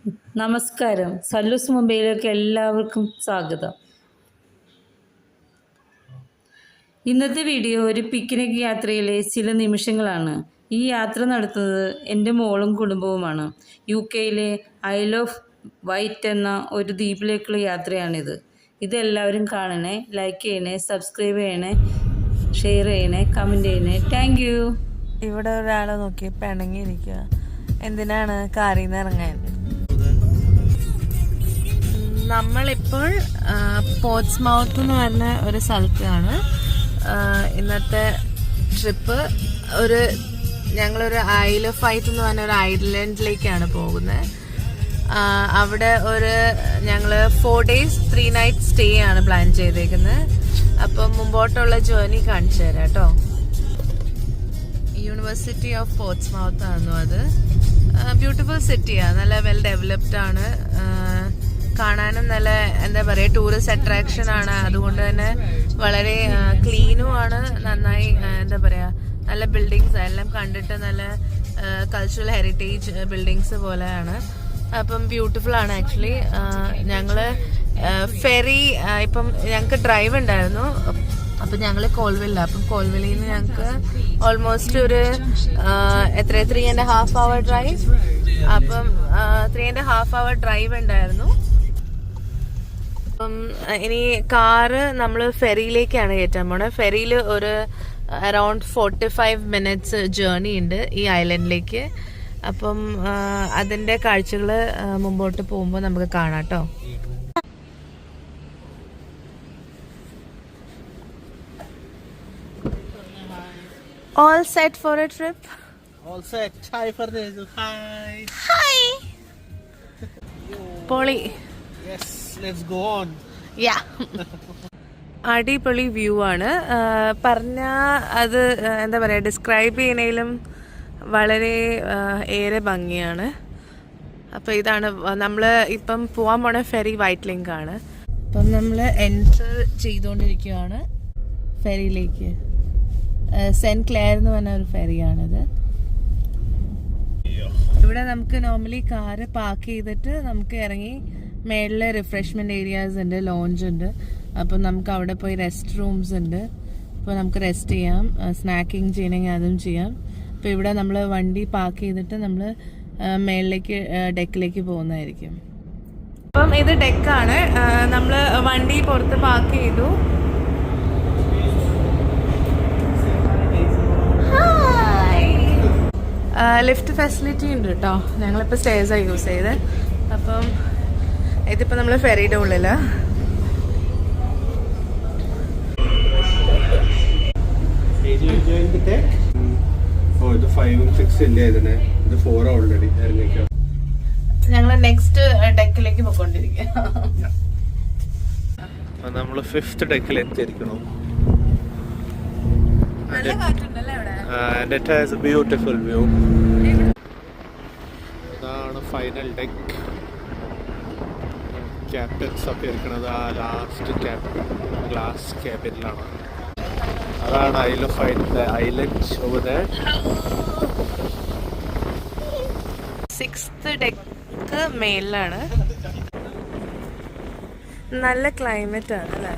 നമസ്കാരം, സല്ലൂസ് മുംബൈയിലേക്ക് എല്ലാവർക്കും സ്വാഗതം. ഇന്നത്തെ വീഡിയോ ഒരു പിക്നിക് യാത്രയിലെ ചില നിമിഷങ്ങളാണ്. ഈ യാത്ര നടത്തുന്നത് എൻ്റെ മോളും കുടുംബവുമാണ്. UK-യിലെ ഐൽ ഓഫ് വൈറ്റ് എന്ന ഒരു ദ്വീപിലേക്കുള്ള യാത്രയാണിത്. ഇതെല്ലാവരും കാണണേ, ലൈക്ക് ചെയ്യണേ, സബ്സ്ക്രൈബ് ചെയ്യണേ, ഷെയർ ചെയ്യണേ, കമൻറ്റ് ചെയ്യണേ. Thank you. ഇവിടെ ഒരാളെ നോക്കി പിണങ്ങിയിരിക്കുക. എന്തിനാണ് കാറിൽ നിന്ന് ഇറങ്ങാൻ? നമ്മളിപ്പോൾ പോർട്സ്മൗത്ത് എന്ന് പറഞ്ഞ ഒരു സ്ഥലത്താണ് ഇന്നത്തെ ട്രിപ്പ്. ഞങ്ങളൊരു ഐൽ ഓഫ് വൈറ്റ് എന്ന് പറഞ്ഞ ഒരു ഐലൻഡിലേക്കാണ് പോകുന്നത്. അവിടെ ഞങ്ങൾ 4 days 3 nights സ്റ്റേ ആണ് പ്ലാൻ ചെയ്തേക്കുന്നത്. അപ്പം മുമ്പോട്ടുള്ള ജേർണി കാണിച്ചു തരാം കേട്ടോ. യൂണിവേഴ്സിറ്റി ഓഫ് പോർട്സ്മൗത്ത് ആയിരുന്നു അത്. ബ്യൂട്ടിഫുൾ സിറ്റിയാണ്, നല്ല വെൽ ഡെവലപ്ഡ് ആണ്. കാണാനും നല്ല എന്താ പറയുക, ടൂറിസ്റ്റ് അട്രാക്ഷൻ ആണ്. അതുകൊണ്ട് തന്നെ വളരെ ക്ലീനും ആണ്. നന്നായി എന്താ പറയുക, നല്ല ബിൽഡിങ്സ് എല്ലാം കണ്ടിട്ട് നല്ല കൾച്ചറൽ ഹെറിറ്റേജ് ബിൽഡിങ്സ് പോലെയാണ്. അപ്പം ബ്യൂട്ടിഫുൾ ആണ് ആക്ച്വലി. ഞങ്ങള് ഫെറി ഇപ്പം ഞങ്ങൾക്ക് ഡ്രൈവ് ഉണ്ടായിരുന്നു. അപ്പം ഞങ്ങൾ കോൾവെല്ല. അപ്പം കോൾവെല്ലിൽ നിന്ന് ഞങ്ങൾക്ക് ഓൾമോസ്റ്റ് ഒരു 3.5 hour ഡ്രൈവ്. അപ്പം 3.5 hour ഡ്രൈവ് ഉണ്ടായിരുന്നു. അപ്പം ഇനി കാറ് നമ്മൾ ഫെറിയിലേക്കാണ് കയറ്റാൻ പോണത്. ഫെറിയിൽ ഒരു അറൌണ്ട് 45 minutes ജേർണി ഉണ്ട് ഈ ഐലൻഡിലേക്ക്. അപ്പം അതിൻ്റെ കാഴ്ചകൾ മുമ്പോട്ട് പോകുമ്പോൾ നമുക്ക് കാണാം കേട്ടോ. All set for a trip? All set. Hi Fardezu. Hi. Hi. Polly. Yes, let's go on. Yeah. അടിപൊളി വ്യൂ ആണ്. അത് എന്താ പറയുക, ഡിസ്ക്രൈബ് ചെയ്യുന്നതിലും വളരെ ഏറെ ഭംഗിയാണ്. അപ്പോൾ ഇതാണ് നമ്മൾ ഇപ്പം പോകാൻ പോണ ഫെറി വൈറ്റ് ലിങ്ക് ആണ്. അപ്പം നമ്മൾ എൻറ്റർ ചെയ്തുകൊണ്ടിരിക്കുകയാണ് ഫെറിയിലേക്ക്. സെന്റ് ക്ലെയർ എന്ന് പറഞ്ഞ ഒരു ഫെറിയാണിത്. ഇവിടെ നമുക്ക് നോർമലി കാറ് പാർക്ക് ചെയ്തിട്ട് നമുക്ക് ഇറങ്ങി മേളിൽ റിഫ്രഷ്മെന്റ് ഏരിയാസ് ഉണ്ട്, ലോഞ്ച് ഉണ്ട്. അപ്പം നമുക്ക് അവിടെ പോയി റെസ്റ്റ് റൂംസ് ഉണ്ട്. അപ്പോൾ നമുക്ക് റെസ്റ്റ് ചെയ്യാം, സ്നാക്കിങ് ചെയ്യണമെങ്കിൽ അതും ചെയ്യാം. അപ്പോൾ ഇവിടെ നമ്മൾ വണ്ടി പാർക്ക് ചെയ്തിട്ട് നമ്മൾ മേളിലേക്ക് ഡെക്കിലേക്ക് പോകുന്നതായിരിക്കും. അപ്പം ഇത് ഡെക്കാണ്. നമ്മൾ വണ്ടി പുറത്ത് പാർക്ക് ചെയ്തു. ലിഫ്റ്റ് ഫെസിലിറ്റി ഉണ്ട് കേട്ടോ. ഞങ്ങളിപ്പോൾ സ്റ്റേഴ്സാണ് യൂസ് ചെയ്ത്. അപ്പം ഇതിപ്പോൾ നമ്മൾ ഫെറിയുടെ ഉള്ളിൽ. ഞങ്ങൾ നെക്സ്റ്റ് ഡെക്കിലേക്ക് പോയിക്കൊണ്ടിരിക്കുക. നമ്മൾ 5th ഡെക്കിൽ എത്തിയിരിക്കണം. നല്ല കാറ്റുണ്ടല്ലേ അവിടെ. And it has a beautiful view. ഇതാണ് ഫൈനൽ ഡെക്ക്. ക്യാപ്റ്റൻസ് ഒക്കെ ഇരിക്കുന്നത് ആ ലാസ്റ്റ് ഗ്ലാസ് ക്യാബിനിലാണ്. അതാണ് Isle of Wight island over there. 6th deck മേലിലാണ്. നല്ല ക്ലൈമറ്റ് ആണ് അല്ലേ.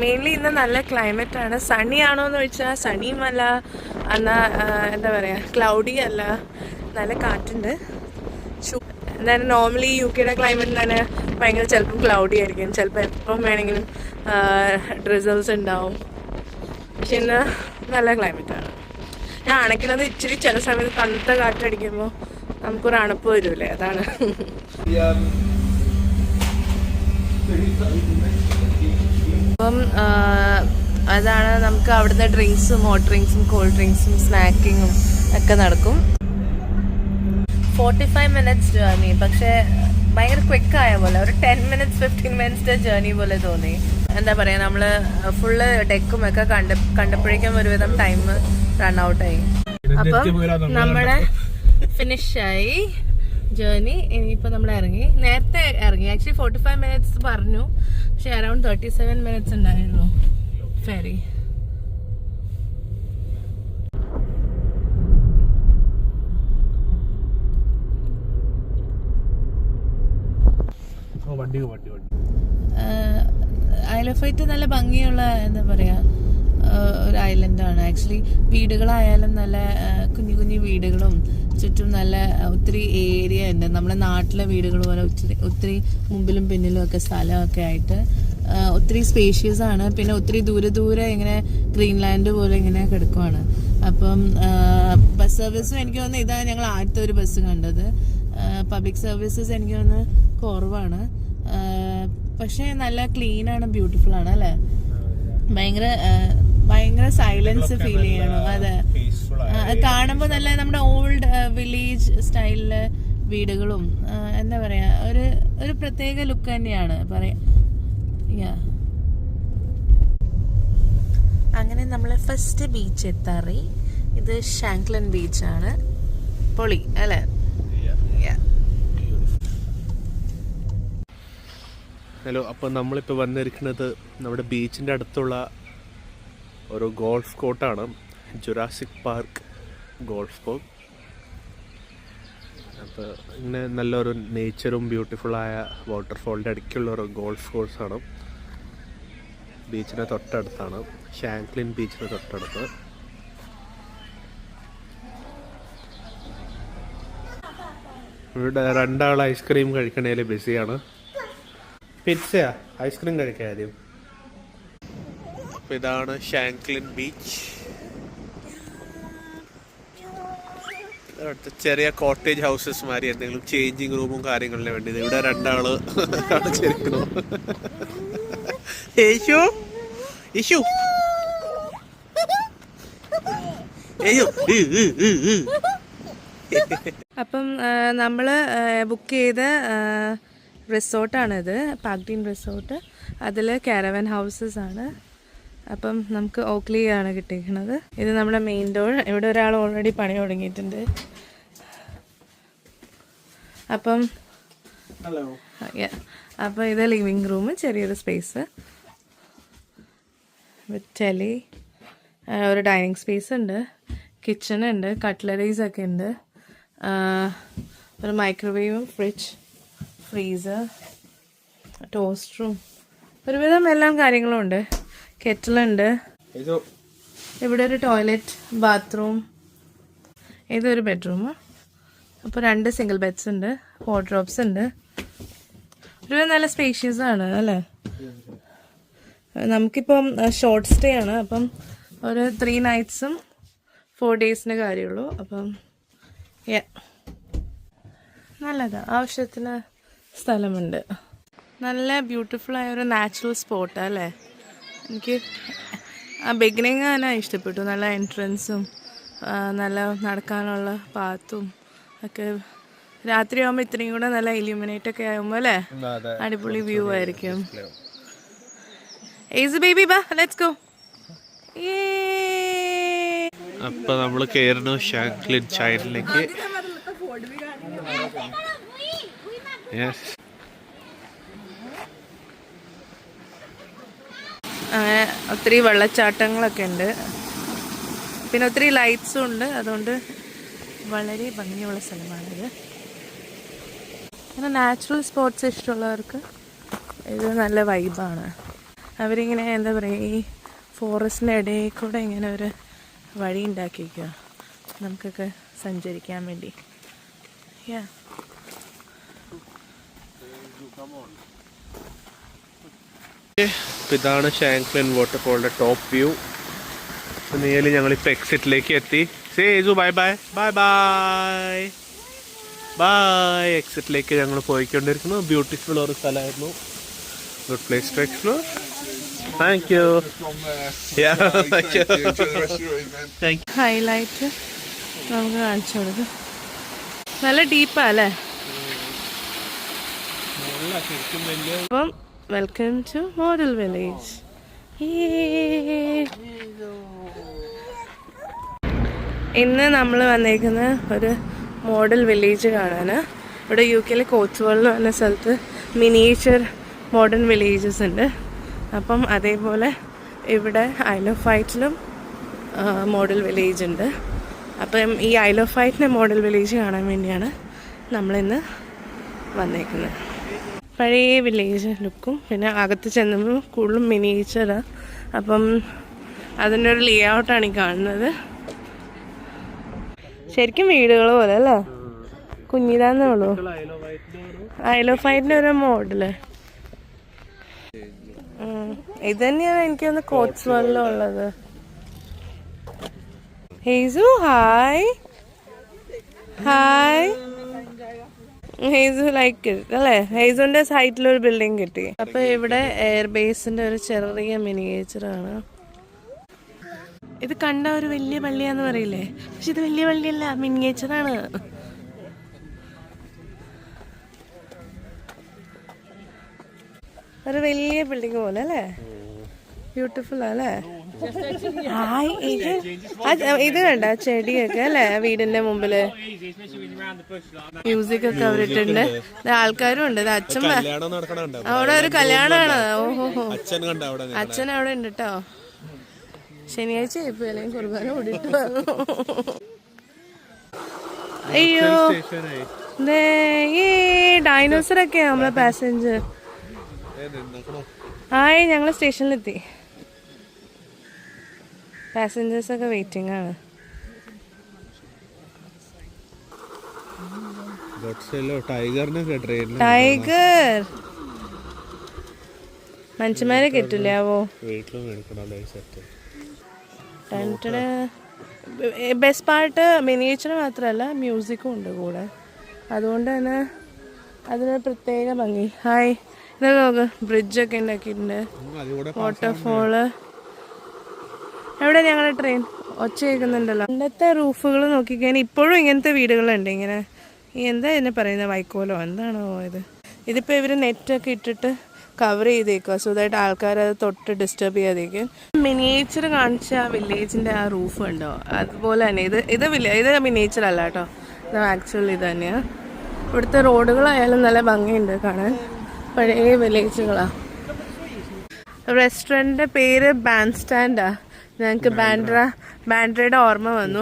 മെയിൻലി ഇന്ന് നല്ല ക്ലൈമറ്റ് ആണ്. സണ്ണി ആണോ എന്ന് ചോദിച്ചാൽ സണ്ണിയും അല്ല, എന്നാൽ എന്താ പറയുക, ക്ലൗഡി അല്ല, നല്ല കാറ്റുണ്ട്. എന്തായാലും നോർമലി UK-യുടെ ക്ലൈമറ്റ് തന്നെ ഭയങ്കര ചിലപ്പം ക്ലൗഡി ആയിരിക്കും, ചിലപ്പോൾ എപ്പം വേണമെങ്കിലും ഡ്രിസൽസ് ഉണ്ടാവും. പക്ഷെ ഇന്ന് നല്ല ക്ലൈമറ്റാണ്. ഞാൻ അണയ്ക്കുന്നത് ഇച്ചിരി ചില സമയത്ത് തണുത്ത കാറ്റടിക്കുമ്പോൾ നമുക്കൊരു അണുപ്പ് വരില്ലേ, അതാണ്. അപ്പം അതാണ് നമുക്ക് അവിടുത്തെ ഡ്രിങ്ക്സും, ഹോട്ട് ഡ്രിങ്ക്സും കോൾഡ് ഡ്രിങ്ക്സും സ്നാക്കിങ്ങും ഒക്കെ നടക്കും. 45 minutes ജേർണി, പക്ഷേ ഭയങ്കര ക്വിക്കായ പോലെ, ഒരു 10 minutes 15 minutes ജേർണി പോലെ തോന്നി. എന്താ പറയുക, നമ്മൾ ഫുള്ള് ഡെക്കും ഒക്കെ കണ്ടപ്പോഴേക്കും ഒരുവിധം ടൈം റൺ ഔട്ടായി. അപ്പം നമ്മുടെ ഫിനിഷായി ജേർണി. ഇനിയിപ്പോൾ നമ്മൾ നേരത്തെ ഇറങ്ങി. ആക്ച്വലി 45 minutes പറഞ്ഞു, പക്ഷെ അറൌണ്ട് 37 minutes ഉണ്ടായിരുന്നു ഫെറി. വണ്ടി വണ്ടി വണ്ടി ഐൽ ഓഫ് വൈറ്റ് നല്ല ഭംഗിയുള്ള എന്താ പറയാ ഒരു ഐലൻഡാണ്. ആക്ച്വലി വീടുകളായാലും നല്ല കുഞ്ഞു കുഞ്ഞു വീടുകളും ചുറ്റും നല്ല ഒത്തിരി ഏരിയ ഉണ്ട്. നമ്മുടെ നാട്ടിലെ വീടുകൾ പോലെ ഒത്തിരി മുമ്പിലും പിന്നിലും ഒക്കെ സ്ഥലമൊക്കെ ആയിട്ട് ഒത്തിരി സ്പേഷ്യസ് ആണ്. പിന്നെ ഒത്തിരി ദൂരെ ദൂരെ ഇങ്ങനെ ഗ്രീൻലാൻഡ് പോലെ ഇങ്ങനെ കിടക്കുവാണ്. അപ്പം ബസ് സർവീസും എനിക്ക് തോന്നുന്നു ഇതാണ് ഞങ്ങൾ ആദ്യത്തെ ഒരു ബസ് കണ്ടത്. പബ്ലിക് സർവീസസ് എനിക്ക് തോന്നുന്നു കുറവാണ്. പക്ഷെ നല്ല ക്ലീൻ ആണ്, ബ്യൂട്ടിഫുൾ ആണ് അല്ലേ. ഭയങ്കര സൈലൻസ് ഫീൽ ചെയ്യണം. അതെ, കാണുമ്പോൾ നല്ല നമ്മുടെ ഓൾഡ് വില്ലേജ് സ്റ്റൈലില് വീടുകളും എന്താ പറയാ ഒരു പ്രത്യേക ലുക്ക് തന്നെയാണ് പറയാ. അങ്ങനെ നമ്മൾ ഫസ്റ്റ് ബീച്ച് എത്താറി. ഇത് ഷാങ്ക്ലൻ ബീച്ചാണ്. പൊളി അല്ലേ. ഹലോ, അപ്പോൾ നമ്മളിപ്പോൾ വന്നിരിക്കുന്നത് നമ്മുടെ ബീച്ചിൻ്റെ അടുത്തുള്ള ഒരു ഗോൾഫ് കോർട്ടാണ്. Jurassic Park golf court. അപ്പോൾ ഇങ്ങനെ നല്ലൊരു നേച്ചറും ബ്യൂട്ടിഫുള്ളായ വാട്ടർഫോളിൻ്റെ അടുക്കുള്ള ഒരു ഗോൾഫ് കോഴ്സാണ്. ബീച്ചിൻ്റെ തൊട്ടടുത്താണ്, ഷാങ്ക്ലിൻ ബീച്ചിൻ്റെ തൊട്ടടുത്ത്. ഇവിടെ രണ്ടാൾ ഐസ്ക്രീം കഴിക്കണേൽ ബിസിയാണ്. പിസ്സയാ, ഐസ്ക്രീം കഴിക്കാൻ ആദ്യം. അപ്പോൾ ഇതാണ് ഷാങ്ക്ലിൻ ബീച്ച്. അവിടുത്തെ ചെറിയ കോട്ടേജ് ഹൗസസ് മാതിരി എന്തെങ്കിലും ചേഞ്ചിങ് റൂമും കാര്യങ്ങളിലും വേണ്ടി ഇവിടെ രണ്ടാള് കാണിച്ചിരിക്കുന്നു. യേശു യേശു അപ്പം നമ്മൾ ബുക്ക് ചെയ്ത റിസോർട്ടാണിത്, പാക്ഡീൻ റിസോർട്ട്. അതിൽ കാരവൻ ഹൗസസ് ആണ്. അപ്പം നമുക്ക് ഓക്ലി ആണ് കിട്ടിയിരിക്കുന്നത്. ഇത് നമ്മുടെ മെയിൻ ഡോർ. ഇവിടെ ഒരാൾ ഓൾറെഡി പണി തുടങ്ങിയിട്ടുണ്ട്. അപ്പം അപ്പോൾ ഇത് ലിവിങ് റൂം, ചെറിയൊരു സ്പേസ് വിത്ത് ടെലി, ഒരു ഡൈനിങ് സ്പേസ് ഉണ്ട്, കിച്ചൺ ഉണ്ട്, കട്ട്ലറീസ് ഒക്കെ ഉണ്ട്, ഒരു മൈക്രോവേവും ഫ്രിഡ്ജ്, ഫ്രീസർ, ടോസ്റ്റ് റൂം, ഒരുവിധം എല്ലാം കാര്യങ്ങളും ഉണ്ട്. കെറ്റിലുണ്ട്. ഇവിടെ ഒരു ടോയ്ലറ്റ്, ബാത്റൂം. ഇതൊരു ബെഡ്റൂം. അപ്പോൾ 2 സിംഗിൾ ബെഡ്സ് ഉണ്ട്, വാർഡ്രോബ്സ് ഉണ്ട്. ഒരുവിധം നല്ല സ്പേഷ്യസ് ആണ് അല്ലേ. നമുക്കിപ്പം ഷോർട്ട് സ്റ്റേ ആണ്. അപ്പം ഒരു 3 നൈറ്റ്സും 4 ഡേയ്സിന് കാര്യമുള്ളൂ. അപ്പം നല്ലതാ, ആവശ്യത്തിന് സ്ഥലമുണ്ട്. നല്ല ബ്യൂട്ടിഫുള്ളായ ഒരു നാച്ചുറൽ സ്പോട്ട് അല്ലേ. എനിക്ക് ആ ബിഗിനിങ് തന്നെ ഇഷ്ടപ്പെട്ടു. നല്ല എൻട്രൻസും നല്ല നടക്കാനുള്ള പാത്തും ഒക്കെ. രാത്രിയാകുമ്പോൾ ഇത്രയും കൂടെ നല്ല ഇല്യൂമിനേറ്റ് ഒക്കെ ആകുമ്പോൾ അല്ലേ അടിപൊളി വ്യൂ ആയിരിക്കും. ഈസി ബേബി ബാ, ലെറ്റ്സ് ഗോ. അപ്പൊ നമ്മൾ കയറുന്നു ഷാങ്ക്ലിൻ ചൈനയിലേക്ക്. അങ്ങനെ ഒത്തിരി വെള്ളച്ചാട്ടങ്ങളൊക്കെ ഉണ്ട്, പിന്നെ ഒത്തിരി ലൈറ്റ്സും ഉണ്ട്. അതുകൊണ്ട് വളരെ ഭംഗിയുള്ള സ്ഥലമാണിത്. അങ്ങനെ നാച്ചുറൽ സ്പോട്ട്സ് ഇഷ്ടമുള്ളവർക്ക് ഇത് നല്ല വൈബാണ്. അവരിങ്ങനെ എന്താ പറയുക, ഈ ഫോറസ്റ്റിൻ്റെ ഇടയിൽ കൂടെ ഇങ്ങനെ ഒരു വഴി ഉണ്ടാക്കിയിരിക്കുക നമുക്കൊക്കെ സഞ്ചരിക്കാൻ വേണ്ടി. ഇതാണ് ഷാങ്ക്ലിൻ വാട്ടർഫോളിന്റെ ടോപ്പ് വ്യൂ. നിയർലി ഞങ്ങളിപ്പോൾ എക്സിറ്റിലേക്ക് എത്തി. Bye bye bye bye bye. എക്സിറ്റിലേക്ക് ഞങ്ങൾ പോയിക്കൊണ്ടിരിക്കുന്നു. ബ്യൂട്ടിഫുൾ ഒരു സ്ഥലമായിരുന്നു. Good place to explore. Thank you. Highlight നമുക്ക് കാണിച്ചു കൊടുക്കും. നല്ല ഡീപ്പാ അല്ലേ. അപ്പം വെൽക്കം ടു മോഡൽ വില്ലേജ്. ഇന്ന് നമ്മൾ വന്നേക്കുന്ന ഒരു മോഡൽ വില്ലേജ് കാണാൻ. ഇവിടെ UK കോച്ച്വെൽ എന്ന സ്ഥലത്ത് മിനിയേച്ചർ മോഡേൺ വില്ലേജസ് ഉണ്ട്. അപ്പം അതേപോലെ ഇവിടെ ഐൽ ഓഫ് വൈറ്റിലും മോഡൽ വില്ലേജ് ഉണ്ട്. അപ്പം ഈ ഐൽ ഓഫ് വൈറ്റിൻ്റെ മോഡൽ വില്ലേജ് കാണാൻ വേണ്ടിയാണ് നമ്മളിന്ന് വന്നേക്കുന്നത്. പഴയ വില്ലേജ് ലുക്കും. പിന്നെ അകത്ത് ചെന്നപ്പോൾ കൂടുതലും മിനിയേച്ചറാണ്. അപ്പം അതിൻ്റെ ഒരു ലേ ഔട്ടാണ് ഈ കാണുന്നത്. ശരിക്കും വീടുകൾ പോലെ അല്ലേ, കുഞ്ഞിതാന്നേ ഉള്ളൂ. ഐൽ ഓഫ് വൈറ്റിൻ്റെ ഒരു മോഡല് ഇത് തന്നെയാണ് എനിക്ക് തോന്നുന്നു കോട്സ്വാളിലുള്ളത്. ഹേസു ഹായ് ഹായ്. ഹേസു ലൈക്ക് അല്ലേ, ഹേസുവിന്റെ സൈറ്റിലൊരു ബിൽഡിംഗ് കിട്ടി. അപ്പൊ ഇവിടെ എയർബേസിന്റെ ഒരു ചെറിയ മിനിയേച്ചറാണ്. ഇത് കണ്ട ഒരു വലിയ പള്ളിയാന്ന് പറയില്ലേ, പക്ഷെ ഇത് വലിയ പള്ളിയല്ല, മിനിയേച്ചറാണ്. ഒരു വലിയ ബിൽഡിംഗ് പോലെ അല്ലേ, ബ്യൂട്ടിഫുൾ അല്ലേ. ഇത് കണ്ട ചെടിയൊക്കെ അല്ലേ വീടിന്റെ മുമ്പില്, മ്യൂസിക് ഒക്കെ അവരിട്ടുണ്ട്, ആൾക്കാരും ഉണ്ട്. അച്ഛൻ അവിടെ ഒരു കല്യാണമാണ്. ഓഹോ, അച്ഛൻ അവിടെ ഉണ്ട് കേട്ടോ. ശനിയാഴ്ച ആയിപ്പോ അല്ലെങ്കിൽ കുർബാന ഓടിട്ട് വന്നു. അയ്യോ ഈ ഡൈനോസർ ഒക്കെയാ നമ്മളെ പാസഞ്ചർ. ആയി ഞങ്ങള് സ്റ്റേഷനിലെത്തി. പാസഞ്ചേഴ്സ് ഒക്കെ വെയിറ്റിംഗ് ആണ്. ടൈഗർ മനുഷ്യന്മാരെ കിട്ടില്ലാവോ? ബെസ്റ്റ് പാർട്ട് മിനിയേച്ചർ മാത്രമല്ല, മ്യൂസിക്കും ഉണ്ട് കൂടെ. അതുകൊണ്ട് തന്നെ അതിനൊരു പ്രത്യേക ഭംഗി. ഹായ്, ഇത് നോക്ക്, ബ്രിഡ്ജൊക്കെ ഉണ്ടാക്കിയിട്ടുണ്ട്, വാട്ടർഫോള്. എവിടെ ഞങ്ങളുടെ ട്രെയിൻ ഒച്ച കേൾക്കുന്നുണ്ടല്ലോ. പണ്ടത്തെ റൂഫുകൾ നോക്കിക്കഴിഞ്ഞാൽ ഇപ്പോഴും ഇങ്ങനത്തെ വീടുകളുണ്ട്. ഇങ്ങനെ എന്താ ഇതിനെ പറയുന്നത്, വൈക്കോലോ എന്താണോ ഇത്. ഇതിപ്പോൾ ഇവർ നെറ്റൊക്കെ ഇട്ടിട്ട് കവർ ചെയ്തേക്കുക, സോ ദാറ്റ് ആൾക്കാർ അത് തൊട്ട് ഡിസ്റ്റർബ് ചെയ്യാതേക്കും. മിനിയേച്ചർ കാണിച്ച ആ വില്ലേജിൻ്റെ ആ റൂഫ് ഉണ്ടോ, അതുപോലെ തന്നെ ഇത് മിനിയേച്ചർ അല്ല കേട്ടോ, ഇത് ആക്ച്വലി ഇത് തന്നെയാണ്. ഇവിടുത്തെ റോഡുകളായാലും നല്ല ഭംഗിയുണ്ട് കാണാൻ, പഴയ വില്ലേജുകളാണ്. റെസ്റ്റോറൻറ്റിൻ്റെ പേര് ബാൻഡ് സ്റ്റാൻഡാ. ഞങ്ങൾക്ക് ബാൻഡ്രയുടെ ഓർമ്മ വന്നു.